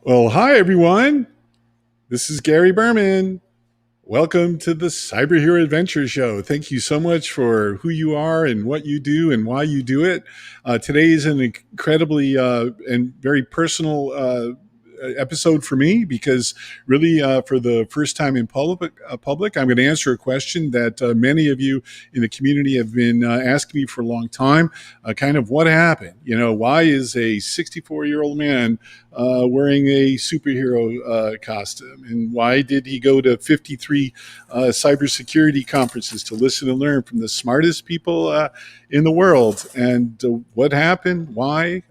Well, hi, everyone. This is Gary Berman. Welcome to the Cyber Hero Adventure Show. Thank you so much for who you are and what you do and why you do it. Today is an incredibly and very personal episode for me because really for the first time in public, I'm going to answer a question that many of you in the community have been asking me for a long time. Kind of what happened? Why is a 64-year-old man wearing a superhero costume? And why did he go to 53 cybersecurity conferences to listen and learn from the smartest people in the world? And what happened? Why?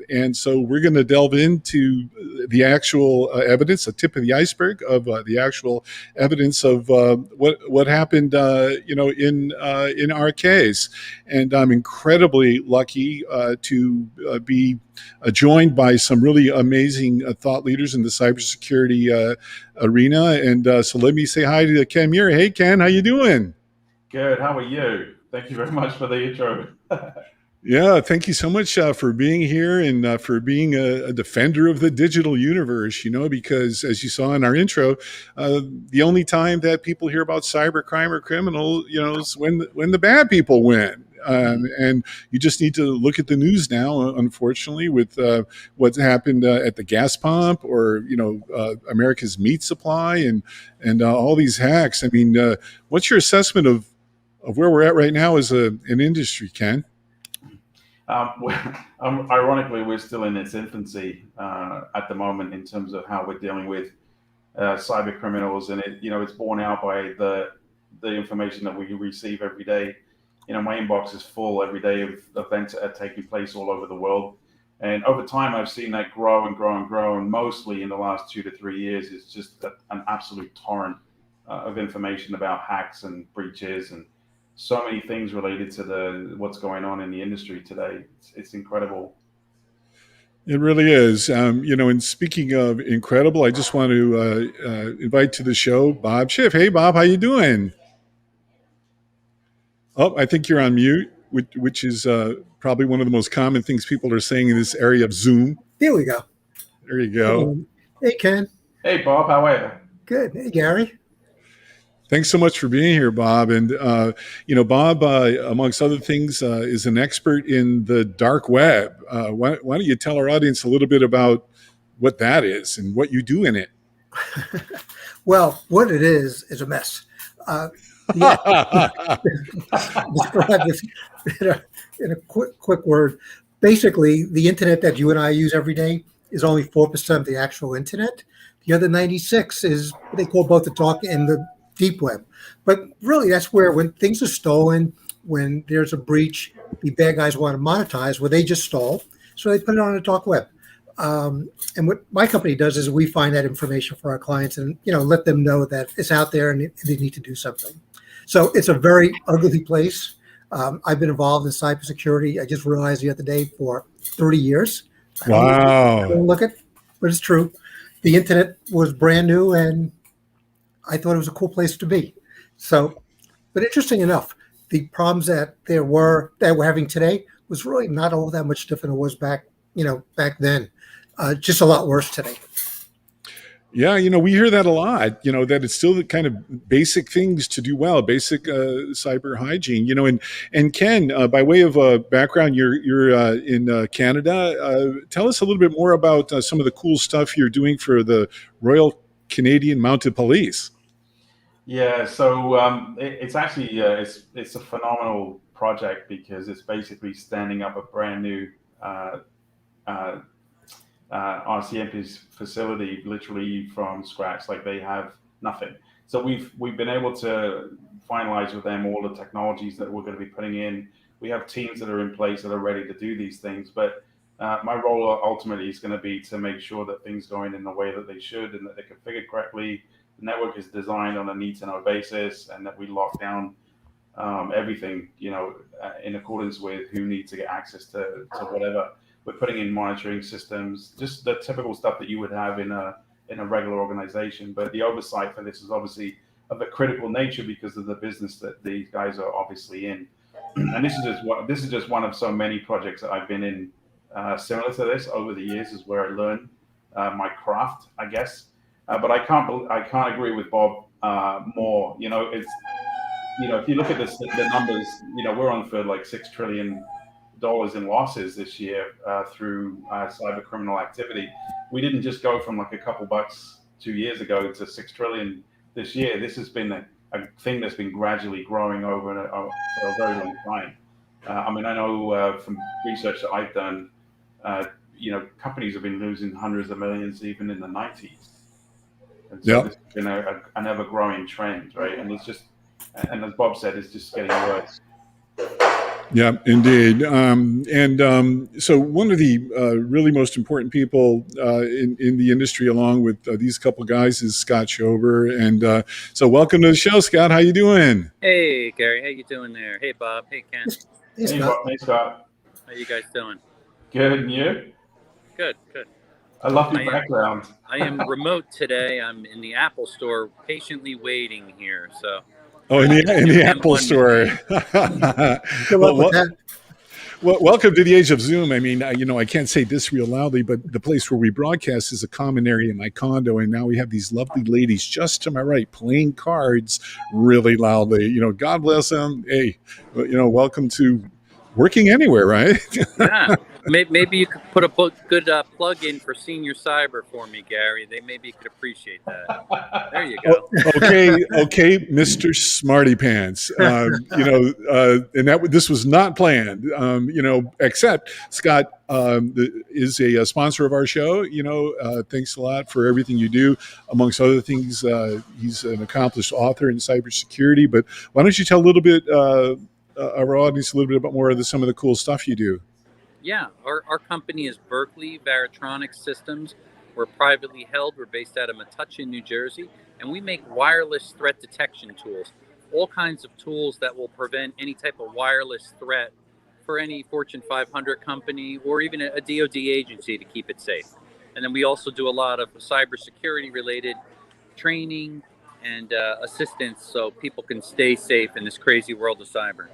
And so we're going to delve into the actual evidence, the tip of the iceberg of the actual evidence of what happened, in our case. And I'm incredibly lucky to be joined by some really amazing thought leaders in the cybersecurity arena. And so let me say hi to Ken Muir. Hey, Ken, how you doing? Good. How are you? Thank you very much for the intro. Yeah, thank you so much for being here and for being a defender of the digital universe, because as you saw in our intro, the only time that people hear about cybercrime or criminal, is when the bad people win. And you just need to look at the news now, unfortunately, with what's happened at the gas pump or, America's meat supply and all these hacks. I mean, what's your assessment of where we're at right now as an industry, Ken? Ironically, we're still in its infancy at the moment in terms of how we're dealing with cyber criminals, and it's borne out by the information that we receive every day. My inbox is full every day of events that are taking place all over the world, and over time, I've seen that grow and grow and grow. And mostly in the last 2 to 3 years, it's just an absolute torrent of information about hacks and breaches and so many things related to the what's going on in the industry today. It's incredible. It really is. And speaking of incredible, I just want to invite to the show Bob Schiff. Hey, Bob, how you doing? Oh, I think you're on mute, which is probably one of the most common things people are saying in this area of Zoom. There we go. There you go. Hey, Ken. Hey, Bob, how are you? Good. Hey, Gary. Thanks so much for being here, Bob. And, Bob, amongst other things, is an expert in the dark web. Why don't you tell our audience a little bit about what that is and what you do in it? Well, what it is a mess. Yeah. Describe this in a quick word. Basically, the internet that you and I use every day is only 4% of the actual internet. The other 96 is what they call both the dark and the deep web. But really, that's where when things are stolen, when there's a breach, the bad guys want to monetize, well, they just stole. So they put it on the dark web. And what my company does is we find that information for our clients and, let them know that it's out there and they need to do something. So it's a very ugly place. I've been involved in cybersecurity. I just realized the other day for 30 years. Wow. Don't look it, but it's true. The internet was brand new and I thought it was a cool place to be. So, but interesting enough, the problems that we're having today was really not all that much different than it was back then. Just a lot worse today. Yeah, we hear that a lot, that it's still the kind of basic things to do well, basic cyber hygiene, and Ken, by way of background, you're in Canada. Tell us a little bit more about some of the cool stuff you're doing for the Royal Canadian Mounted Police. Yeah, so it's actually it's a phenomenal project because it's basically standing up a brand new uh, RCMP's facility literally from scratch. Like they have nothing. So we've been able to finalize with them all the technologies that we're going to be putting in. We have teams that are in place that are ready to do these things, but my role ultimately is going to be to make sure that things go in the way that they should and that they're configured correctly. The network is designed on a need to know basis, and that we lock down everything, in accordance with who needs to get access to whatever. We're putting in monitoring systems, just the typical stuff that you would have in a regular organization. But the oversight for this is obviously of a critical nature because of the business that these guys are obviously in. And this is just one of so many projects that I've been in similar to this over the years, is where I learn my craft, I guess. But I can't agree with Bob more. If you look at the numbers, we're on for like $6 trillion in losses this year through cyber criminal activity. We didn't just go from like a couple bucks 2 years ago to 6 trillion this year. This has been a thing that's been gradually growing for a very long time. I know from research that I've done, companies have been losing hundreds of millions even in the 90s. And so this has been an ever-growing trend, right? And and as Bob said, it's just getting worse. Yeah, indeed. So one of the really most important people in the industry, along with these couple guys, is Scott Schober. And so welcome to the show, Scott. How you doing? Hey, Gary. How you doing there? Hey, Bob. Hey, Ken. Hey, Scott. Hey, Scott. How you guys doing? Good, and you? Good. I love your background. I am remote today. I'm in the Apple store, patiently waiting here. So. Oh, in the Apple store. Well, welcome to the age of Zoom. I mean, I can't say this real loudly, but the place where we broadcast is a common area in my condo, and now we have these lovely ladies just to my right playing cards really loudly. God bless them. Hey, welcome to working anywhere, right? Yeah. Maybe you could put a good plug in for Senior Cyber for me, Gary. They maybe could appreciate that. There you go. Okay, Mr. Smarty Pants. And this was not planned. Except Scott is a sponsor of our show. Thanks a lot for everything you do. Amongst other things, he's an accomplished author in cybersecurity. But why don't you tell a little bit our audience a little bit about more of some of the cool stuff you do? Yeah, our company is Berkeley Varitronics Systems. We're privately held. We're based out of Metuchen, New Jersey, and we make wireless threat detection tools. All kinds of tools that will prevent any type of wireless threat for any Fortune 500 company or even a DoD agency to keep it safe. And then we also do a lot of cybersecurity related training and assistance so people can stay safe in this crazy world of cyber.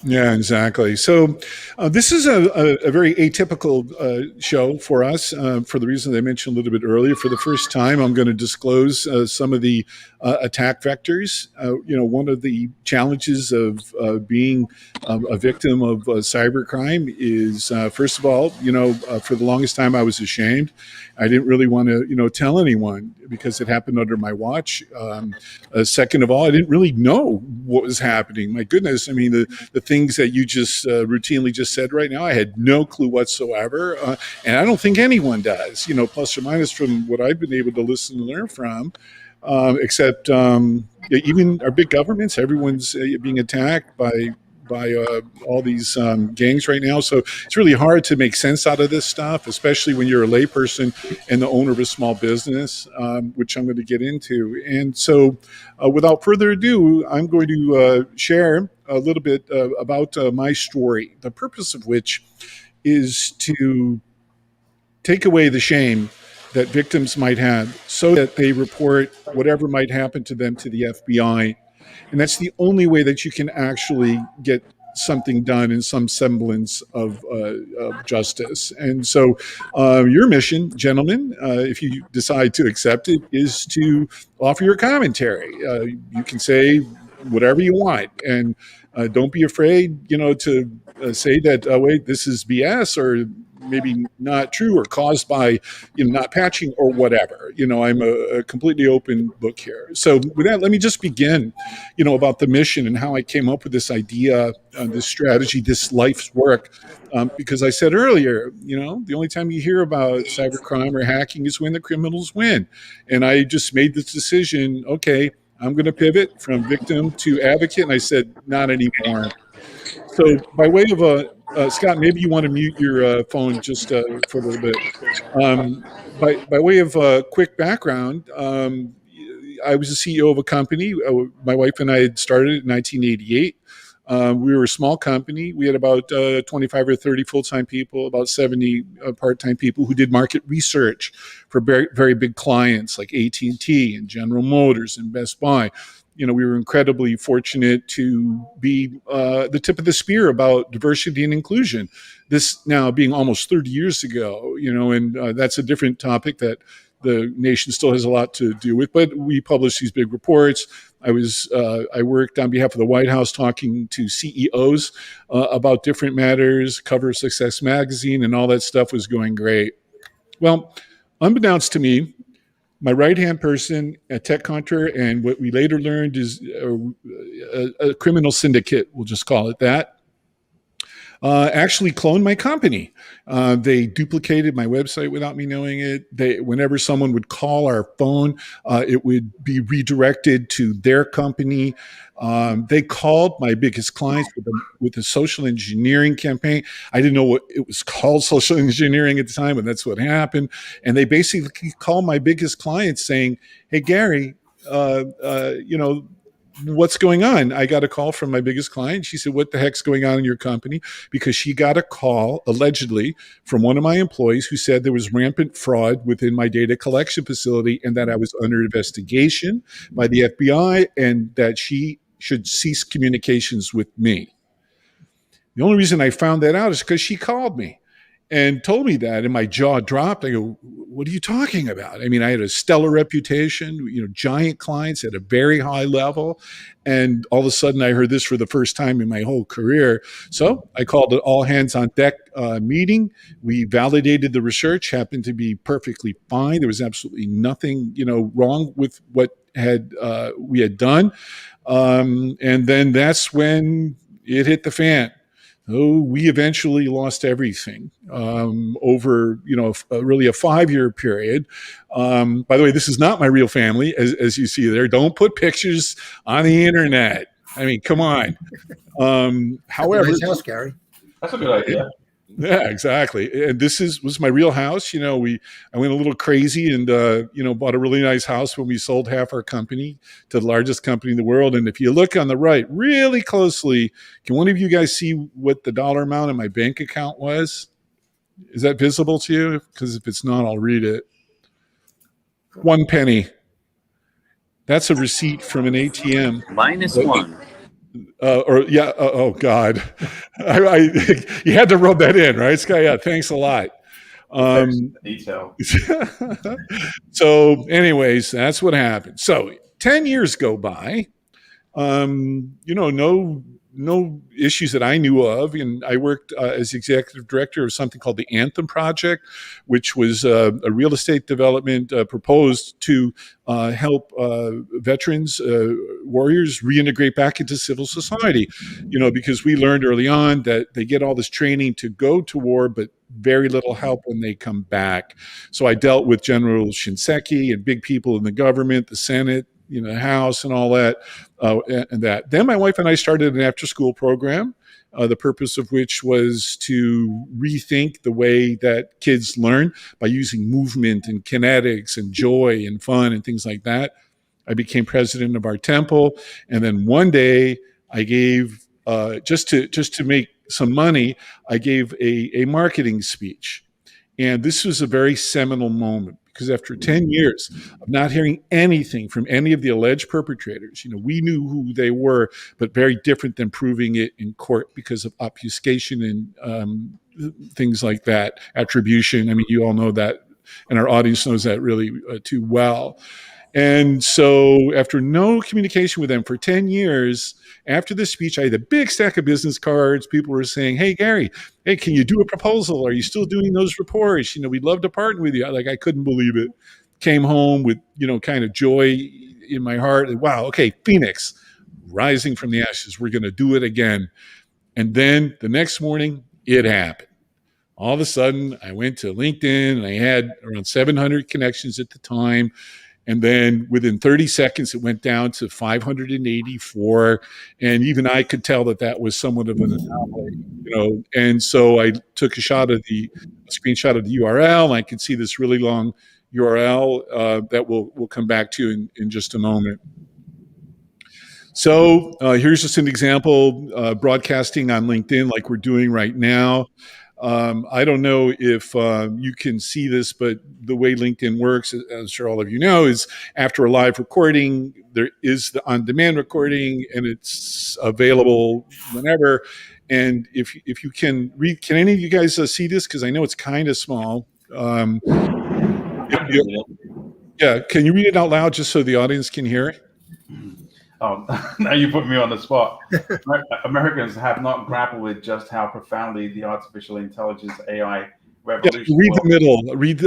Yeah, exactly. So this is a very atypical show for us for the reason I mentioned a little bit earlier. For the first time, I'm going to disclose some of the attack vectors. One of the challenges of being a victim of cybercrime is, first of all, for the longest time I was ashamed. I didn't really want to, tell anyone because it happened under my watch. Second of all, I didn't really know what was happening. My goodness, I mean, the things that you just routinely just said right now, I had no clue whatsoever. And I don't think anyone does, plus or minus from what I've been able to listen and learn from, except even our big governments, everyone's being attacked by all these gangs right now. So it's really hard to make sense out of this stuff, especially when you're a layperson and the owner of a small business, which I'm going to get into. And so without further ado, I'm going to share a little bit about my story, the purpose of which is to take away the shame that victims might have so that they report whatever might happen to them to the FBI. And that's the only way that you can actually get something done in some semblance of justice. And so your mission, gentlemen, if you decide to accept it, is to offer your commentary. You can say whatever you want. And don't be afraid, to say that, wait, this is BS or maybe not true or caused by not patching or whatever. I'm a completely open book here. So with that, let me just begin about the mission and how I came up with this idea, this strategy, this life's work, because I said earlier, the only time you hear about cybercrime or hacking is when the criminals win. And I just made this decision, okay, I'm going to pivot from victim to advocate, and I said not anymore. So by way of Scott, maybe you want to mute your phone just for a little bit. By way of quick background, I was the CEO of a company. My wife and I had started in 1988. We were a small company. We had about 25 or 30 full-time people, about 70 part-time people who did market research for very, very big clients like AT&T and General Motors and Best Buy. We were incredibly fortunate to be the tip of the spear about diversity and inclusion. This now being almost 30 years ago, and that's a different topic that the nation still has a lot to do with, but we publish these big reports. I worked on behalf of the White House talking to CEOs about different matters, cover of Success Magazine, and all that stuff was going great. Well, unbeknownst to me, my right-hand person at TechContra, and what we later learned is a criminal syndicate, we'll just call it that, actually cloned my company. They duplicated my website without me knowing it. Whenever someone would call our phone, it would be redirected to their company. They called my biggest clients with a social engineering campaign. I didn't know what it was called, social engineering at the time, but that's what happened. And they basically called my biggest clients saying, "Hey, Gary, what's going on?" I got a call from my biggest client. She said, "What the heck's going on in your company?" Because she got a call, allegedly, from one of my employees who said there was rampant fraud within my data collection facility and that I was under investigation by the FBI and that she should cease communications with me. The only reason I found that out is because she called me and told me that, and my jaw dropped. I go, "What are you talking about?" I mean, I had a stellar reputation, giant clients at a very high level, and all of a sudden I heard this for the first time in my whole career. So I called an all hands on deck meeting. We validated the research, happened to be perfectly fine. There was absolutely nothing, wrong with what we had done. And then that's when it hit the fan. Oh, we eventually lost everything over, really a 5-year period. By the way, this is not my real family, as you see there. Don't put pictures on the internet. I mean, come on. However, nice house, Gary. That's a good idea. Yeah, exactly. And this was my real house. I went a little crazy and bought a really nice house when we sold half our company to the largest company in the world. And if you look on the right really closely, can one of you guys see what the dollar amount in my bank account was? Is that visible to you? Because if it's not, I'll read it. 1 penny. That's a receipt from an ATM. -1. Oh God, you had to rub that in, right, Sky? Yeah, thanks a lot. Detail. So, anyways, that's what happened. So, 10 years go by. No issues that I knew of. And I worked as executive director of something called the Anthem Project, which was a real estate development proposed to help veterans, warriors reintegrate back into civil society, because we learned early on that they get all this training to go to war, but very little help when they come back. So I dealt with General Shinseki and big people in the government, the Senate, the House and all that, and that. Then my wife and I started an after-school program, the purpose of which was to rethink the way that kids learn by using movement and kinetics and joy and fun and things like that. I became president of our temple, and then one day I gave, just to make some money, I gave a marketing speech. And this was a very seminal moment because after 10 years of not hearing anything from any of the alleged perpetrators, we knew who they were, but very different than proving it in court because of obfuscation and things like that, attribution. I mean, you all know that, and our audience knows that really too well. And so after no communication with them for 10 years, after this speech, I had a big stack of business cards. People were saying, "Hey, Gary, hey, can you do a proposal? Are you still doing those reports? We'd love to partner with you." I couldn't believe it. Came home with, kind of joy in my heart. Wow, okay, Phoenix, rising from the ashes. We're going to do it again. And then the next morning, it happened. All of a sudden, I went to LinkedIn, and I had around 700 connections at the time. And then within 30 seconds, it went down to 584. And even I could tell that was somewhat of an anomaly, And so I took a screenshot of the URL, and I could see this really long URL that we'll come back to in just a moment. So here's just an example, broadcasting on LinkedIn like we're doing right now. I don't know if you can see this, but the way LinkedIn works, as I'm sure all of you know, is after a live recording, there is the on-demand recording, and it's available whenever. And if you can read, can any of you guys see this? Because I know it's kind of small. Yeah, can you read it out loud just so the audience can hear it? Oh, now you put me on the spot. Americans have not grappled with just how profoundly the artificial intelligence AI revolution. Yeah, read the middle. Read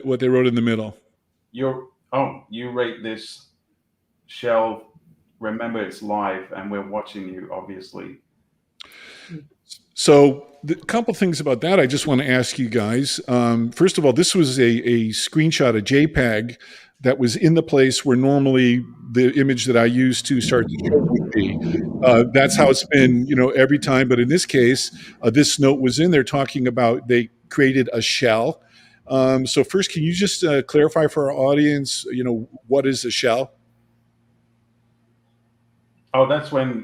what they wrote in the middle. You rate this shell. Remember, it's live, and we're watching you. Obviously. So a couple things about that I just want to ask you guys. First of all, this was a screenshot, a JPEG that was in the place where normally the image that I use to start the show would be. That's how it's been, every time. But in this case, this note was in there talking about they created a shell. So first, can you just clarify for our audience, what is a shell? Oh,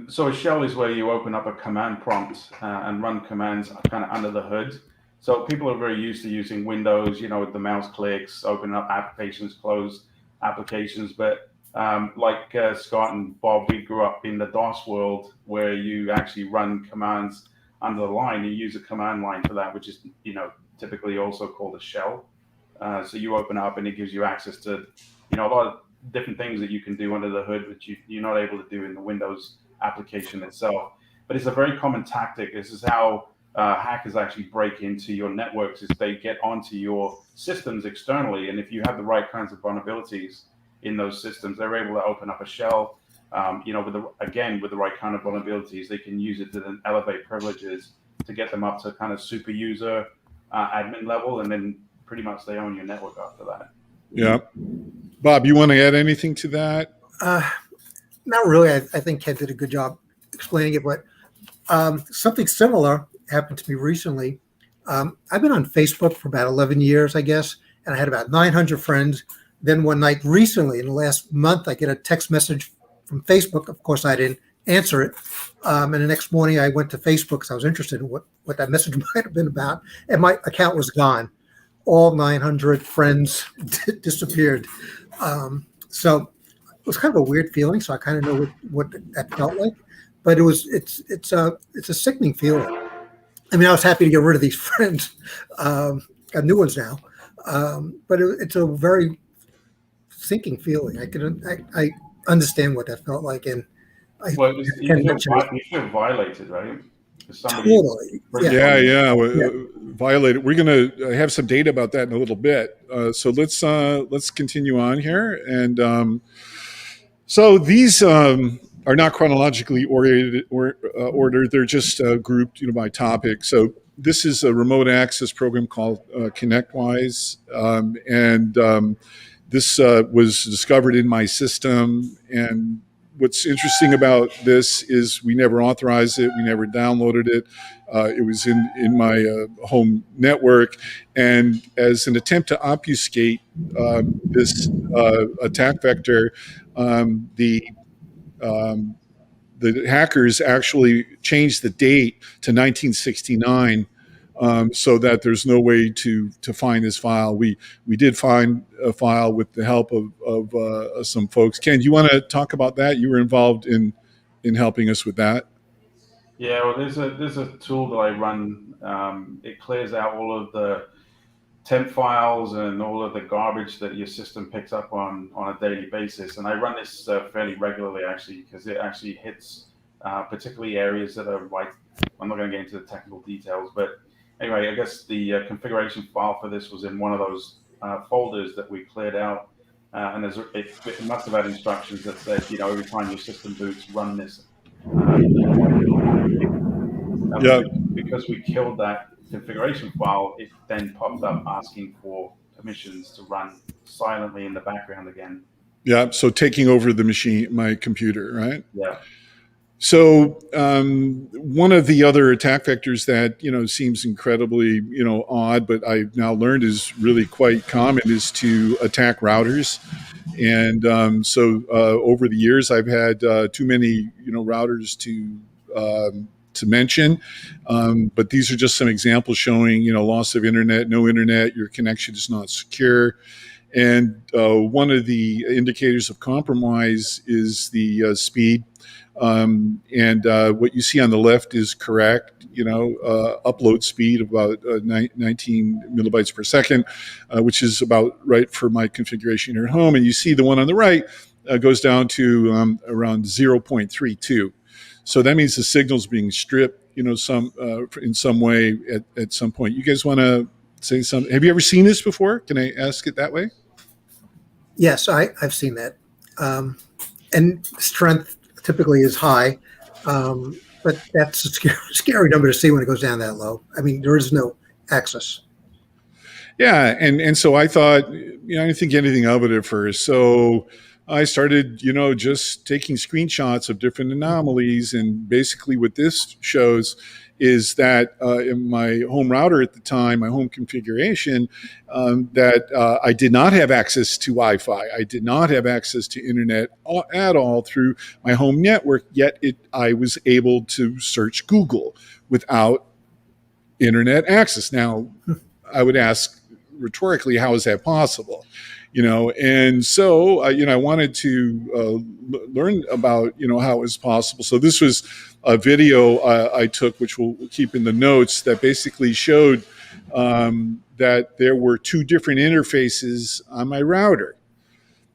so a shell is where you open up a command prompt and run commands kind of under the hood. So people are very used to using Windows, with the mouse clicks, opening up applications, close applications. But like Scott and Bob, we grew up in the DOS world where you actually run commands under the line. You use a command line for that, which is, typically also called a shell. So you open up and it gives you access to, a lot of different things that you can do under the hood, which you're not able to do in the Windows application itself. But it's a very common tactic. This is how hackers actually break into your networks, is they get onto your systems externally. And if you have the right kinds of vulnerabilities in those systems, they're able to open up a shell, with the right kind of vulnerabilities. They can use it to then elevate privileges to get them up to kind of super user admin level. And then pretty much they own your network after that. Yeah. Bob, you want to add anything to that? Not really. I think Ken did a good job explaining it, but something similar happened to me recently. I've been on Facebook for about 11 years, I guess, and I had about 900 friends. Then one night recently, in the last month, I get a text message from Facebook. Of course, I didn't answer it. And the next morning, I went to Facebook because I was interested in what that message might have been about, and my account was gone. All 900 friends disappeared. So it was kind of a weird feeling. So I kind of know what that felt like, but it's a sickening feeling. I mean, I was happy to get rid of these friends. Got new ones now, but it's a very sinking feeling. I understand what that felt like, and you feel violated, right? Totally. Yeah. Violated. We're going to have some data about that in a little bit. So let's continue on here. And so these are not chronologically ordered. They're just grouped, by topic. So this is a remote access program called ConnectWise, and this was discovered in my system. And what's interesting about this is we never authorized it. We never downloaded it. It was in my home network. And as an attempt to obfuscate this attack vector, the hackers actually changed the date to 1969 so that there's no way to find this file. We did find a file with the help of some folks. Ken, do you want to talk about that? You were involved in helping us with that. Yeah, well, there's a tool that I run. It clears out all of the temp files and all of the garbage that your system picks up on a daily basis. And I run this fairly regularly, actually, because it actually hits particularly areas that are right. I'm not going to get into the technical details, but anyway, I guess the configuration file for this was in one of those folders that we cleared out. And it must have had instructions that said, every time your system boots, run this. Because we killed that configuration file, it then popped up asking for permissions to run silently in the background again. Yeah, so taking over the machine, my computer, right? Yeah. So one of the other attack vectors that seems incredibly odd, but I've now learned is really quite common, is to attack routers. And so over the years, I've had too many routers to mention, but these are just some examples showing loss of internet, no internet, your connection is not secure. And one of the indicators of compromise is the speed. And what you see on the left is correct. Upload speed of about 19 millibytes per second, which is about right for my configuration here at home. And you see the one on the right goes down to around 0.32. So that means the signal's being stripped, in some way at some point. You guys want to say something? Have you ever seen this before? Can I ask it that way? Yes, I've seen that. And strength typically is high, but that's a scary number to see when it goes down that low. I mean, there is no access. Yeah, and so I thought, I didn't think anything of it at first. So I started, just taking screenshots of different anomalies, and basically what this shows is that in my home router at the time, my home configuration, that I did not have access to Wi-Fi. I did not have access to internet at all through my home network, yet I was able to search Google without internet access. Now, I would ask rhetorically, how is that possible? And so, I wanted to learn about, how it was possible. So this was a video I took, which we'll keep in the notes, that basically showed that there were two different interfaces on my router,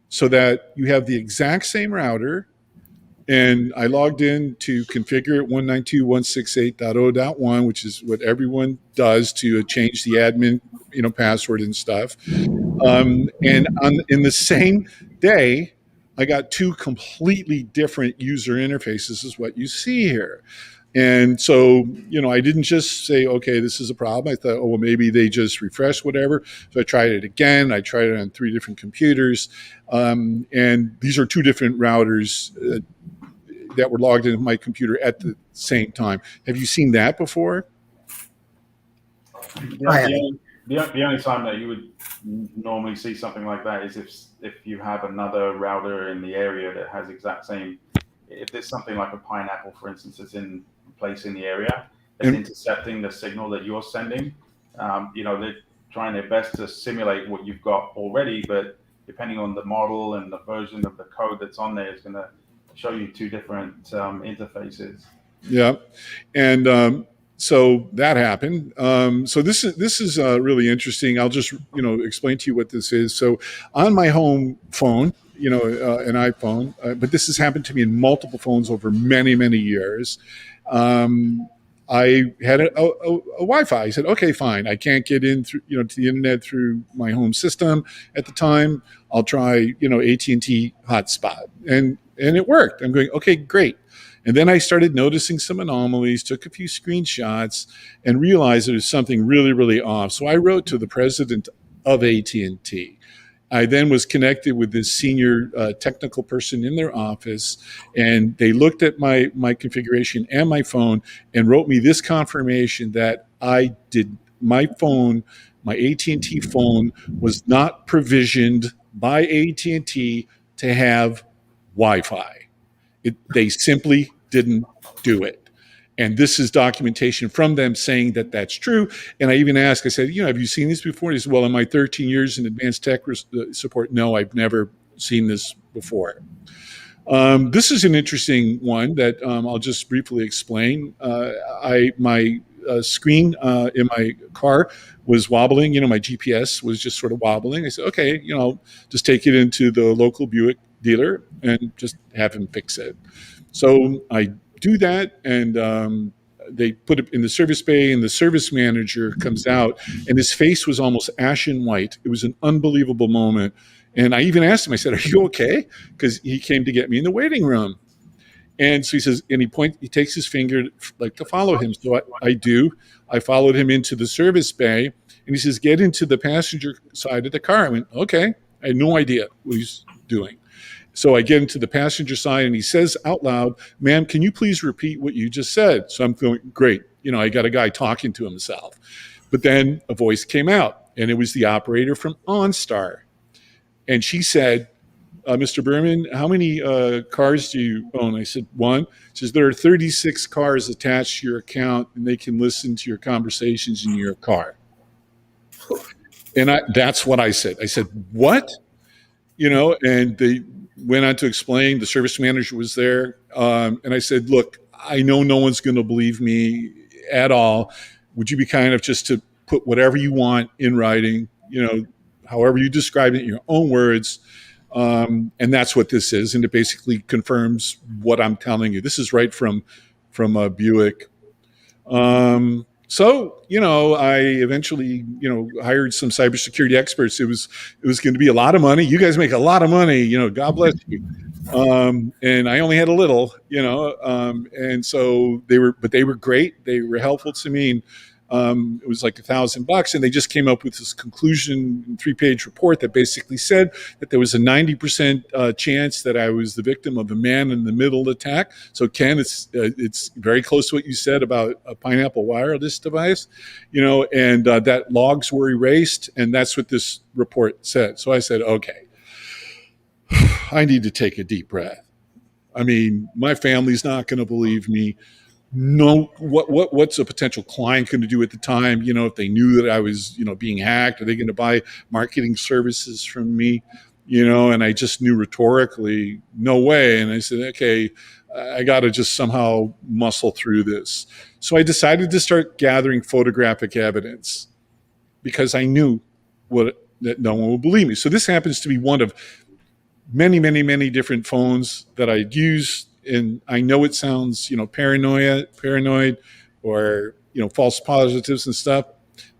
so that you have the exact same router. And I logged in to configure it 192.168.0.1, which is what everyone does to change the admin, password and stuff. And in the same day, I got two completely different user interfaces, is what you see here. And so, I didn't just say, okay, this is a problem. I thought, oh, well, maybe they just refreshed whatever. So I tried it again. I tried it on 3 different computers. And these are 2 different routers that were logged into my computer at the same time. Have you seen that before? The only time that you would normally see something like that is if you have another router in the area that has exact same. If there's something like a pineapple, for instance, that's in place in the area, that's intercepting the signal that you're sending. They're trying their best to simulate what you've got already, but depending on the model and the version of the code that's on there, it's going to show you 2 different interfaces. Yeah, and so that happened. So this is really interesting. I'll just explain to you what this is. So on my home phone, an iPhone, but this has happened to me in multiple phones over many years. I had a Wi-Fi. I said, okay, fine. I can't get in through, to the internet through my home system at the time. I'll try, AT&T hotspot, and it worked. I'm going, okay, great. And then I started noticing some anomalies, took a few screenshots, and realized there was something really off. So I wrote to the president of AT&T. I then was connected with this senior technical person in their office, and they looked at my configuration and my phone and wrote me this confirmation that my AT&T phone was not provisioned by AT&T to have Wi-Fi. They simply didn't do it. And this is documentation from them saying that that's true. And I even asked, I said, have you seen this before? He said, well, in my 13 years in advanced tech support, no, I've never seen this before. This is an interesting one that I'll just briefly explain. My screen in my car was wobbling. My GPS was just sort of wobbling. I said, okay, I'll just take it into the local Buick dealer and just have him fix it. So I do that, and they put it in the service bay, and the service manager comes out, and his face was almost ashen white. It was an unbelievable moment. And I even asked him, I said, are you okay? Because he came to get me in the waiting room. And so he says, and he takes his finger like to follow him. So I do. I followed him into the service bay, and he says, get into the passenger side of the car. I went, okay. I had no idea what he's doing. So I get into the passenger side, and he says out loud, ma'am, can you please repeat what you just said? So I'm feeling great. I got a guy talking to himself. But then a voice came out, and it was the operator from OnStar. And she said, Mr. Berman, how many cars do you own? I said, one. He says, there are 36 cars attached to your account, and they can listen to your conversations in your car. And that's what I said. I said, what? And they went on to explain. The service manager was there. And I said, look, I know no one's going to believe me at all. Would you be kind enough just to put whatever you want in writing, however you describe it in your own words? And that's what this is. And it basically confirms what I'm telling you. This is right from Buick. So, I eventually, hired some cybersecurity experts. It was going to be a lot of money. You guys make a lot of money, God bless you. And I only had a little, and so they were great. They were helpful to me. And, it was like $1,000, and they just came up with this conclusion 3-page report that basically said that there was a 90% chance that I was the victim of a man-in-the-middle attack. So, Ken, it's very close to what you said about a Pineapple wireless device, and that logs were erased, and that's what this report said. So I said, okay, I need to take a deep breath. I mean, my family's not going to believe me. No, what's a potential client going to do at the time? If they knew that I was, being hacked, are they going to buy marketing services from me? And I just knew rhetorically, no way. And I said, okay, I got to just somehow muscle through this. So I decided to start gathering photographic evidence because I knew that no one would believe me. So this happens to be one of many, many, many different phones that I'd use. And I know it sounds, paranoid or, false positives and stuff.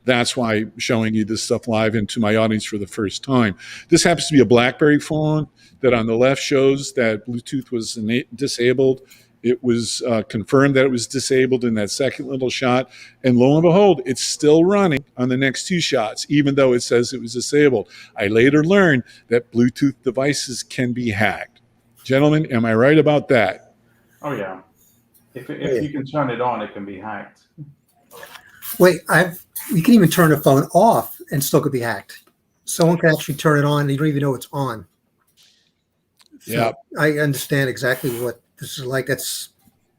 That's why I'm showing you this stuff live and to my audience for the first time. This happens to be a BlackBerry phone that on the left shows that Bluetooth was disabled. It was confirmed that it was disabled in that second little shot. And lo and behold, it's still running on the next two shots, even though it says it was disabled. I later learned that Bluetooth devices can be hacked. Gentlemen, am I right about that? Oh, yeah. If you can turn it on, it can be hacked. Wait, you can even turn a phone off and still could be hacked. Someone can actually turn it on and you don't even know it's on. So yeah. I understand exactly what this is like. That's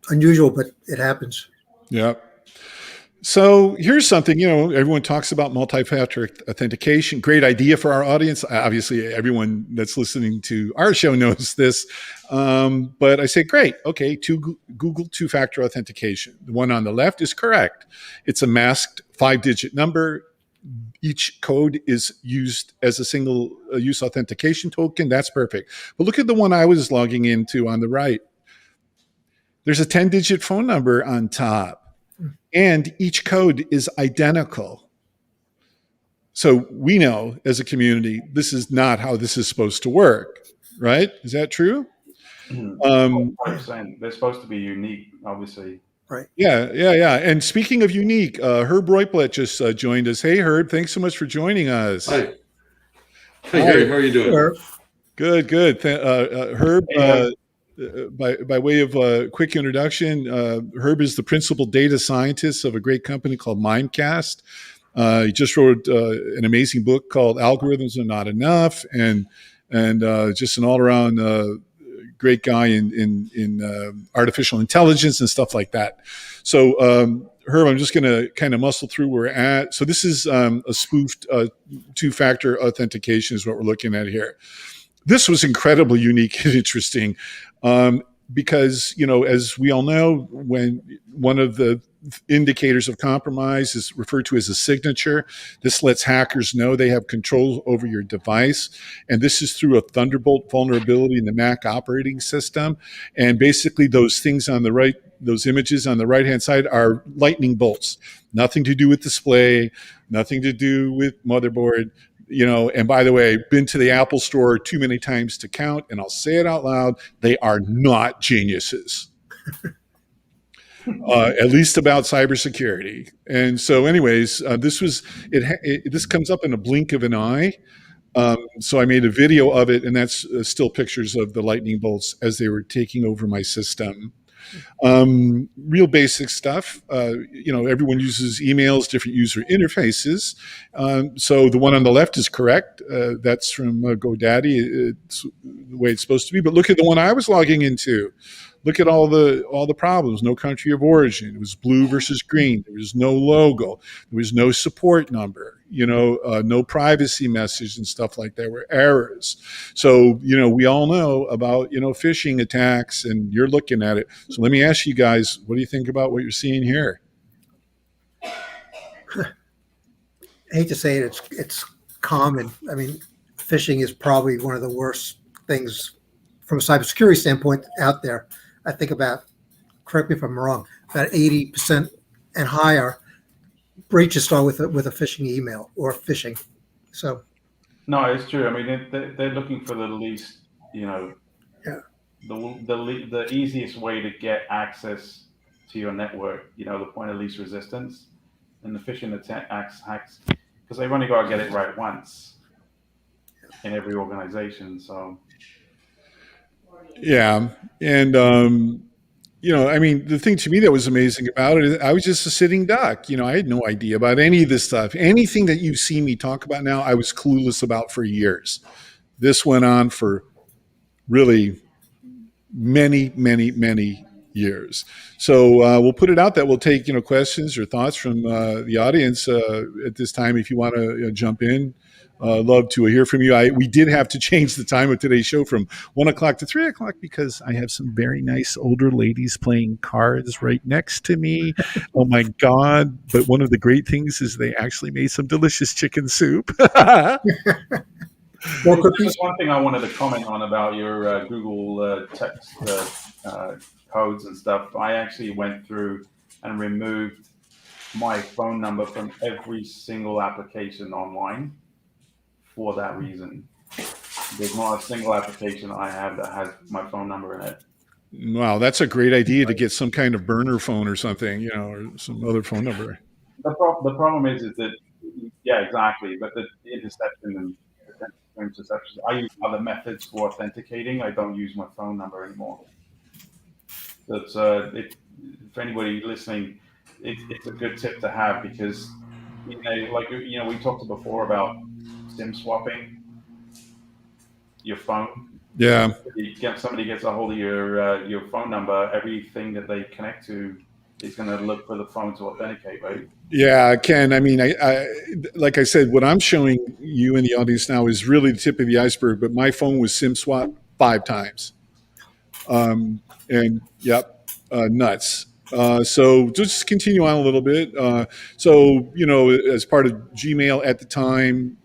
unusual, but it happens. Yeah. So here's something, everyone talks about multi-factor authentication. Great idea for our audience. Obviously, everyone that's listening to our show knows this. But I say, great. Okay, Google two-factor authentication. The one on the left is correct. It's a masked 5-digit number. Each code is used as a single use authentication token. That's perfect. But look at the one I was logging into on the right. There's a 10-digit phone number on top. And each code is identical. So we know as a community, this is not how this is supposed to work, right? Is that true? 100%. They're supposed to be unique, obviously. Right. Yeah. And speaking of unique, Herb Royplett just joined us. Hey, Herb, thanks so much for joining us. Hi. Hey, Gary, how are you doing? Herb. Good. Herb, by way of a quick introduction, Herb is the principal data scientist of a great company called Mimecast. He just wrote an amazing book called Algorithms Are Not Enough, and just an all-around great guy in artificial intelligence and stuff like that. So, Herb, I'm just going to kind of muscle through where we're at. So this is a spoofed two-factor authentication is what we're looking at here. This was incredibly unique and interesting because, as we all know, when one of the indicators of compromise is referred to as a signature, this lets hackers know they have control over your device. And this is through a Thunderbolt vulnerability in the Mac operating system. And basically those things on the right, those images on the right-hand side are lightning bolts, nothing to do with display, nothing to do with motherboard. And by the way, been to the Apple store too many times to count, and I'll say it out loud, they are not geniuses. At least about cybersecurity. And so anyways, this comes up in a blink of an eye. So I made a video of it, and that's still pictures of the lightning bolts as they were taking over my system. Real basic stuff. Everyone uses emails, different user interfaces. So the one on the left is correct. That's from GoDaddy. It's the way it's supposed to be. But look at the one I was logging into. Look at all the problems. No country of origin. It was blue versus green. There was no logo. There was no support number. No privacy message and stuff like that were errors. So we all know about phishing attacks, and you're looking at it. So let me ask you guys, what do you think about what you're seeing here? I hate to say it, it's common. I mean, phishing is probably one of the worst things from a cybersecurity standpoint out there. I think about, correct me if I'm wrong, about 80% and higher breaches start with a phishing email or phishing. So, no, it's true. I mean, they're looking for the least, yeah, the easiest way to get access to your network. The point of least resistance, and the phishing attacks hacks, because they've only got to get it right once in every organization. So, yeah, and the thing to me that was amazing about it is I was just a sitting duck. I had no idea about any of this stuff. Anything that you see me talk about now, I was clueless about for years. This went on for really many, many, many years. So we'll put it out that we'll take questions or thoughts from the audience at this time. If you want to jump in, love to hear from you. We did have to change the time of today's show from 1 o'clock to 3 o'clock because I have some very nice older ladies playing cards right next to me. Oh my God. But one of the great things is they actually made some delicious chicken soup. Well, there's one thing I wanted to comment on about your Google text codes and stuff. I actually went through and removed my phone number from every single application online for that reason. There's not a single application I have that has my phone number in it. Wow, that's a great idea to get some kind of burner phone or something, or some other phone number. The problem is that, yeah, exactly. But the interception and interceptions, I use other methods for authenticating. I don't use my phone number anymore. That's for anybody listening, it's a good tip to have because we talked before about SIM swapping your phone. Yeah. Somebody gets a hold of your phone number, everything that they connect to is going to look for the phone to authenticate, right? Yeah, Ken. I mean, I like I said, what I'm showing you in the audience now is really the tip of the iceberg. But my phone was SIM swapped 5 times, and yep, nuts. So just continue on a little bit. So as part of Gmail at the time,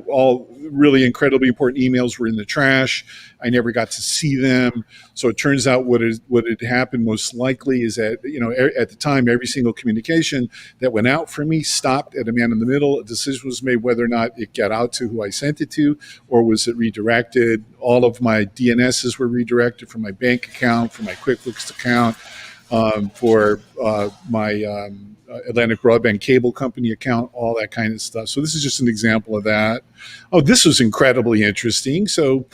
all really incredibly important emails were in the trash. I never got to see them. So it turns out what had happened most likely is that, at the time, every single communication that went out for me stopped at a man in the middle. A decision was made whether or not it got out to who I sent it to, or was it redirected. All of my DNSs were redirected from my bank account, from my QuickBooks account, for my Atlantic Broadband Cable Company account, all that kind of stuff. So this is just an example of that. Oh, this was incredibly interesting. So,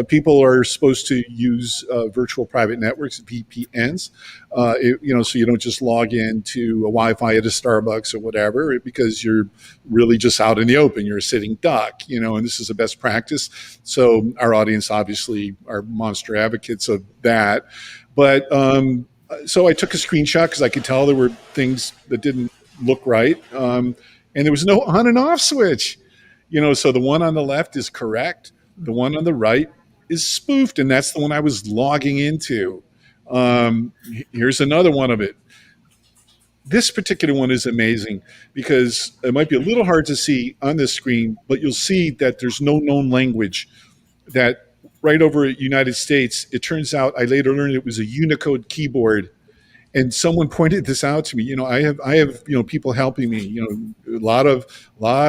people are supposed to use virtual private networks, VPNs, so you don't just log into a Wi-Fi at a Starbucks or whatever, because you're really just out in the open. You're a sitting duck, and this is a best practice. So our audience obviously are monster advocates of that. But so I took a screenshot because I could tell there were things that didn't look right. And there was no on and off switch. So the one on the left is correct. The one on the right is spoofed, and that's the one I was logging into. Here's another one of it. This particular one is amazing because it might be a little hard to see on this screen, but you'll see that there's no known language. That right over at United States, it turns out I later learned it was a Unicode keyboard. And someone pointed this out to me. I have people helping me. A lot of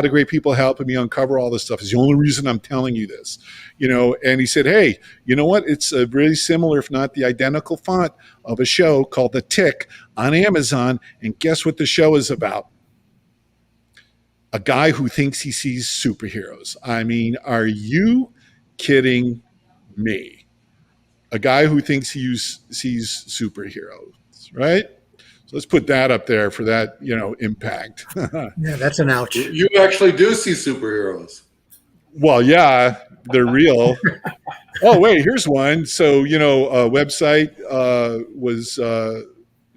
great people helping me uncover all this stuff. It's the only reason I'm telling you this. And he said, "Hey, you know what? It's a really similar, if not the identical font of a show called The Tick on Amazon. And guess what the show is about? A guy who thinks he sees superheroes. I mean, are you kidding me?" a guy who thinks sees superheroes, right? So let's put that up there for that, impact. Yeah, that's an ouch. You actually do see superheroes. Well, yeah, they're real. Oh, wait, here's one. So, a website was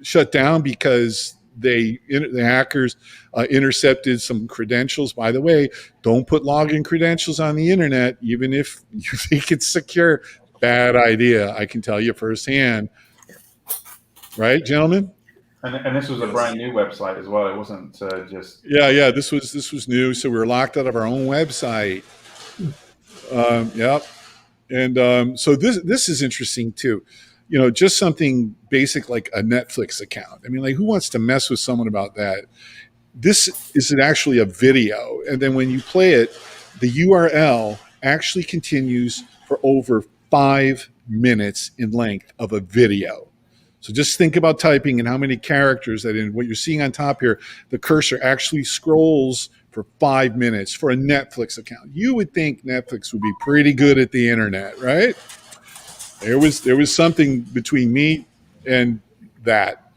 shut down because the hackers intercepted some credentials. By the way, don't put login credentials on the internet, even if you think it's secure. Bad idea. I can tell you firsthand. Right, gentlemen? And this was a brand new website as well. It wasn't just. Yeah. This was new. So we were locked out of our own website. Yep. And so this is interesting too. Just something basic like a Netflix account. I mean, like, who wants to mess with someone about that? This is actually a video, and then when you play it, the URL actually continues for over 5 minutes in length of a video. So just think about typing and how many characters that in what you're seeing on top here, the cursor actually scrolls for 5 minutes for a Netflix account. You would think Netflix would be pretty good at the internet, right? There was something between me and that.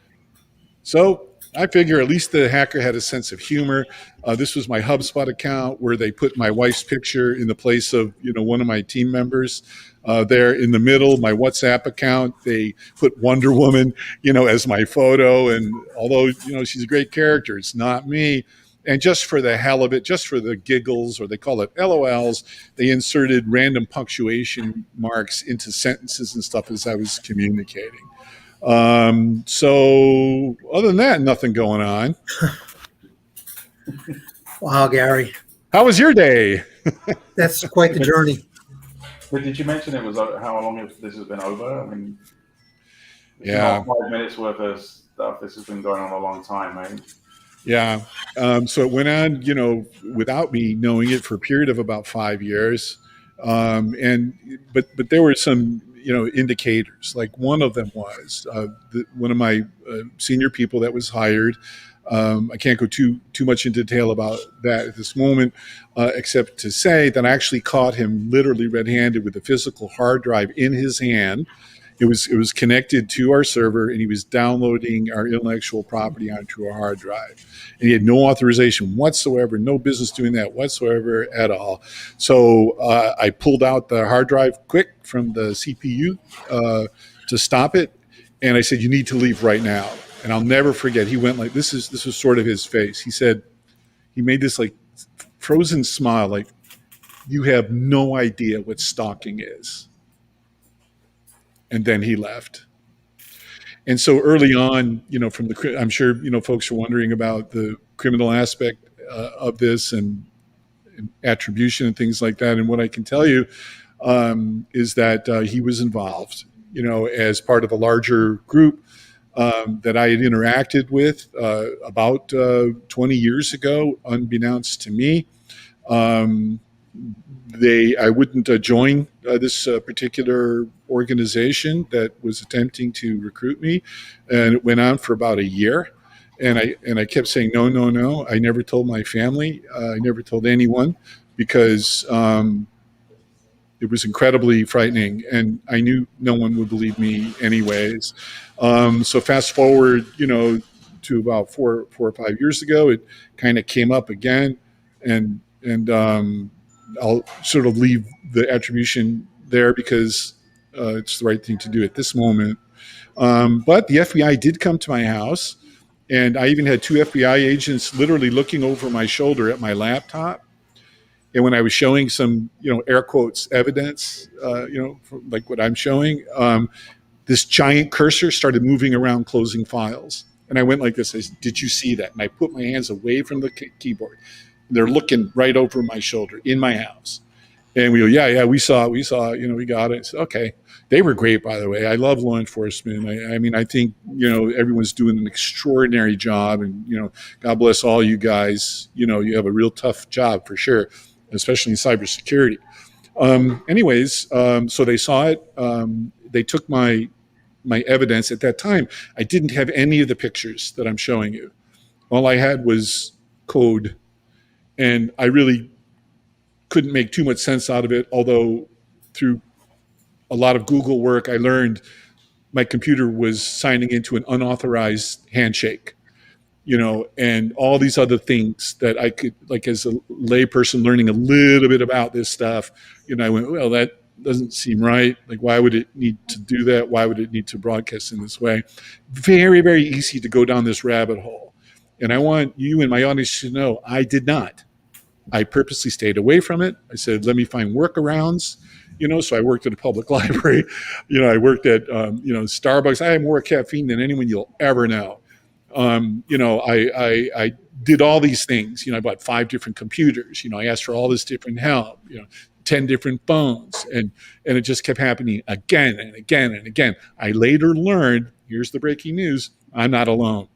So I figure at least the hacker had a sense of humor. This was my HubSpot account where they put my wife's picture in the place of one of my team members. There in the middle, my WhatsApp account, they put Wonder Woman, as my photo. And although she's a great character, it's not me. And just for the hell of it, just for the giggles, or they call it LOLs, they inserted random punctuation marks into sentences and stuff as I was communicating. So other than that, nothing going on. Wow, Gary. How was your day? That's quite the journey. But did you mention it was how long this has been over? I mean, yeah, 5 minutes worth of stuff. This has been going on a long time, right? Yeah. So it went on, without me knowing it for a period of about 5 years. But there were some, indicators. Like one of them was one of my senior people that was hired. I can't go too much into detail about that at this moment, except to say that I actually caught him literally red-handed with a physical hard drive in his hand. It was connected to our server, and he was downloading our intellectual property onto a hard drive. And he had no authorization whatsoever, no business doing that whatsoever at all. So I pulled out the hard drive quick from the CPU to stop it, and I said, "You need to leave right now." And I'll never forget. He went like this was sort of his face. He said, he made this like frozen smile, like, "You have no idea what stalking is." And then he left. And so early on, from I'm sure, folks are wondering about the criminal aspect of this and attribution and things like that. And what I can tell you is that he was involved, as part of a larger group that I had interacted with about 20 years ago, unbeknownst to me. I wouldn't join this particular organization that was attempting to recruit me, and it went on for about a year. And I kept saying no. I never told my family. I never told anyone because it was incredibly frightening, and I knew no one would believe me anyways. So fast forward, to about four or 5 years ago, it kind of came up again, and I'll sort of leave the attribution there because it's the right thing to do at this moment. But the FBI did come to my house, and I even had 2 FBI agents literally looking over my shoulder at my laptop. And when I was showing some, air quotes evidence, like what I'm showing, this giant cursor started moving around closing files. And I went like this. I said, "Did you see that?" And I put my hands away from the keyboard. They're looking right over my shoulder in my house. And we go, yeah, we saw it, we got it. Said, okay. They were great, by the way. I love law enforcement. I mean, I think, everyone's doing an extraordinary job, and, God bless all you guys. You have a real tough job for sure, especially in cybersecurity. So they saw it. They took my evidence. At that time, I didn't have any of the pictures that I'm showing you. All I had was code. And I really couldn't make too much sense out of it, although through a lot of Google work, I learned my computer was signing into an unauthorized handshake, and all these other things that I could, like, as a layperson learning a little bit about this stuff, I went, well, that doesn't seem right. Like, why would it need to do that? Why would it need to broadcast in this way? Very, very easy to go down this rabbit hole. And I want you and my audience to know I did not. I purposely stayed away from it. I said, let me find workarounds. So I worked at a public library. I worked at, Starbucks. I had more caffeine than anyone you'll ever know. I did all these things. I bought 5 different computers. I asked for all this different help. 10 different phones, and it just kept happening again and again and again. I later learned. Here's the breaking news: I'm not alone.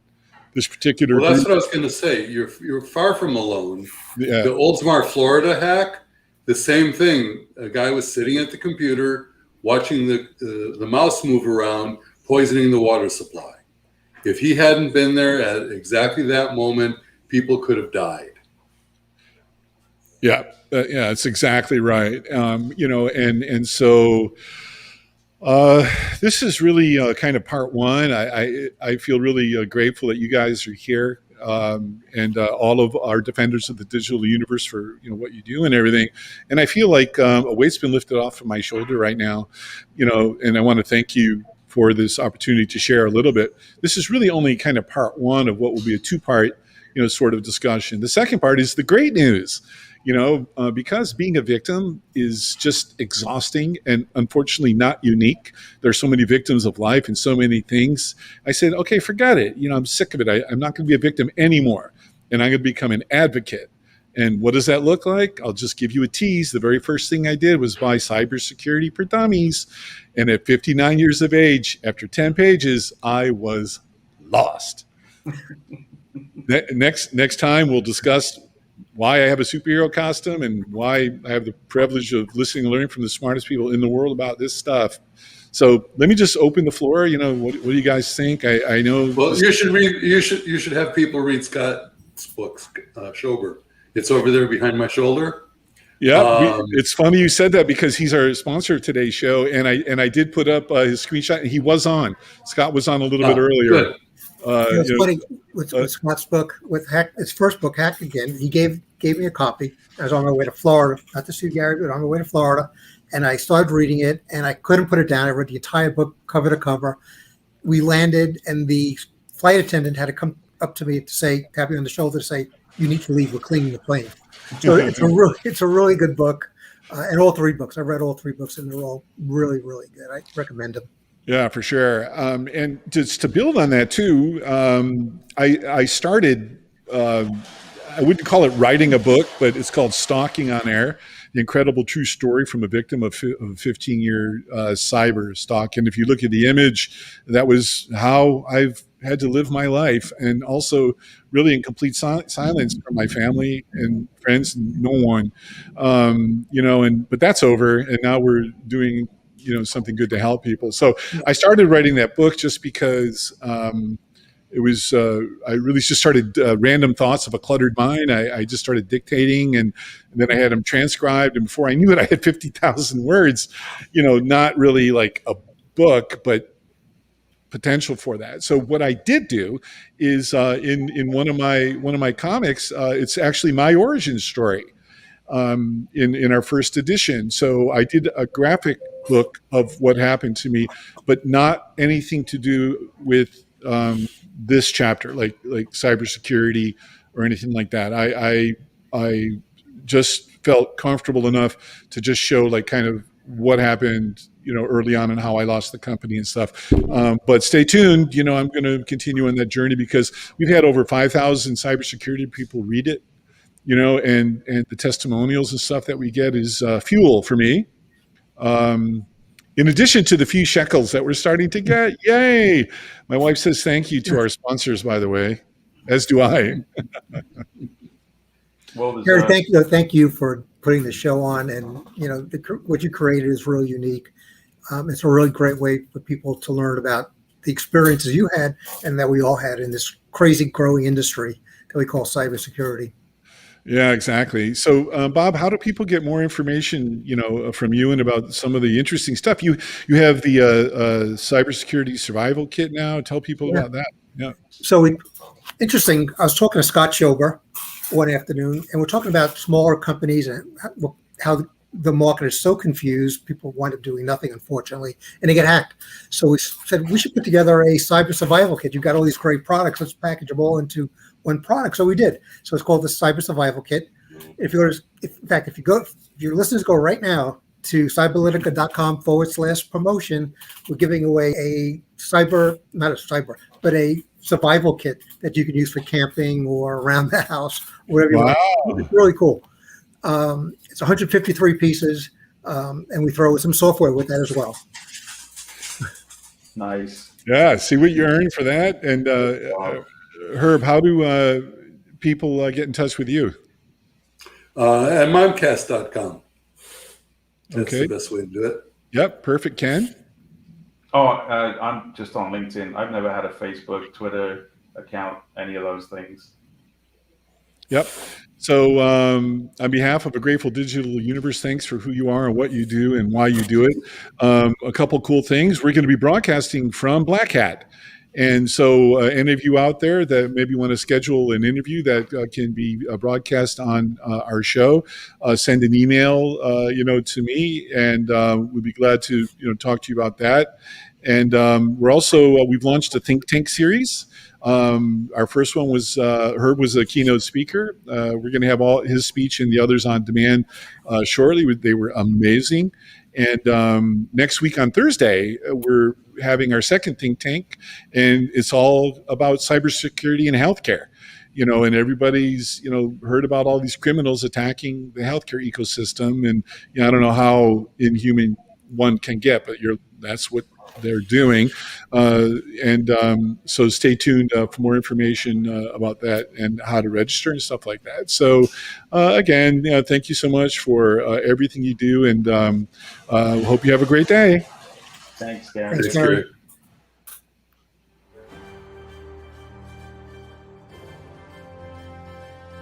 This particular Well, that's group, what I was going to say. You're far from alone. yeah. The Oldsmar, Florida hack, the same thing. A guy was sitting at the computer watching the mouse move around, poisoning the water supply. If he hadn't been there at exactly that moment, people could have died. Yeah, that's exactly right. And so this is really kind of part one. I feel really grateful that you guys are here, and all of our defenders of the digital universe for what you do and everything. And I feel like a weight's been lifted off of my shoulder right now, and I want to thank you for this opportunity to share a little bit. This is really only kind of part one of what will be a 2-part, sort of discussion. The second part is the great news. Because being a victim is just exhausting and unfortunately not unique. There's so many victims of life and so many things. I said, okay, forget it. I'm sick of it. I'm not going to be a victim anymore. And I'm going to become an advocate. And what does that look like? I'll just give you a tease. The very first thing I did was buy Cybersecurity for Dummies. And at 59 years of age, after 10 pages, I was lost. Next time we'll discuss why I have a superhero costume and why I have the privilege of listening and learning from the smartest people in the world about this stuff. So let me just open the floor. What do you guys think? I know. Well, you should read. You should have people read Scott's books, Schober. It's over there behind my shoulder. Yeah, it's funny you said that because he's our sponsor of today's show, and I did put up his screenshot, and he was on. Scott was on a little bit earlier. Good. It's funny with Scott's book, with his first book, Hack Again. He gave me a copy. I was on my way to Florida, not to see Gary, but on my way to Florida, and I started reading it, and I couldn't put it down. I read the entire book cover to cover. We landed, and the flight attendant had to come up to me to say, tap me on the shoulder to say, "You need to leave. We're cleaning the plane." So it's a really good book, and all 3 books. I read all 3 books, and they're all really, really good. I recommend them. Yeah, for sure. And just to build on that too, I started, I wouldn't call it writing a book, but it's called Stalking on Air, the incredible true story from a victim of 15-year cyber stalk. And if you look at the image, that was how I've had to live my life, and also really in complete silence from my family and friends and no one, but that's over. And now we're doing something good to help people. So I started writing that book just because it was, I really just started random thoughts of a cluttered mind. I just started dictating, and then I had them transcribed. And before I knew it, I had 50,000 words, not really like a book, but potential for that. So what I did do is in one of my comics, it's actually my origin story. In our first edition. So I did a graphic book of what happened to me, but not anything to do with this chapter, like cybersecurity or anything like that. I just felt comfortable enough to just show like kind of what happened, early on and how I lost the company and stuff. But stay tuned. I'm going to continue on that journey because we've had over 5,000 cybersecurity people read it. And the testimonials and stuff that we get is fuel for me. In addition to the few shekels that we're starting to get, yay! My wife says thank you to our sponsors, by the way, as do I. Well, Gary, thank you for putting the show on, and what you created is really unique. It's a really great way for people to learn about the experiences you had and that we all had in this crazy growing industry that we call cybersecurity. Yeah, exactly. So, Bob, how do people get more information, from you and about some of the interesting stuff? You have the cybersecurity survival kit now. Tell people Yeah. about that. Yeah. So interesting. I was talking to Scott Schober one afternoon, and we're talking about smaller companies and how the market is so confused. People wind up doing nothing, unfortunately, and they get hacked. So we said we should put together a cyber survival kit. You've got all these great products. Let's package them all into one product. So we did. So it's called the Cyber Survival Kit. If your listeners go right now to cyberlytica.com/promotion, we're giving away a survival kit that you can use for camping or around the house, whatever you want. It's really cool. It's 153 pieces, and we throw some software with that as well. Nice. Yeah. See what you earn for that. And Herb, how do people get in touch with you? At momcast.com. That's Okay. the best way to do it. Yep. Perfect. Ken? Oh, I'm just on LinkedIn. I've never had a Facebook, Twitter account, any of those things. Yep. So, on behalf of a Grateful Digital Universe, thanks for who you are and what you do and why you do it. A couple cool things. We're going to be broadcasting from Black Hat. And so any of you out there that maybe want to schedule an interview that can be broadcast on our show, send an email, to me, and we'd be glad to, talk to you about that. And we've launched a Think Tank series. Our first one was Herb was a keynote speaker. We're going to have all his speech and the others on demand shortly. They were amazing. And next week on Thursday, we're having our second think tank, and it's all about cybersecurity and healthcare. And everybody's, heard about all these criminals attacking the healthcare ecosystem. And, I don't know how inhuman one can get, but that's what they're doing. So stay tuned for more information about that and how to register and stuff like that. So again, thank you so much for everything you do, and hope you have a great day. Thanks, Gary. Thanks, Gary.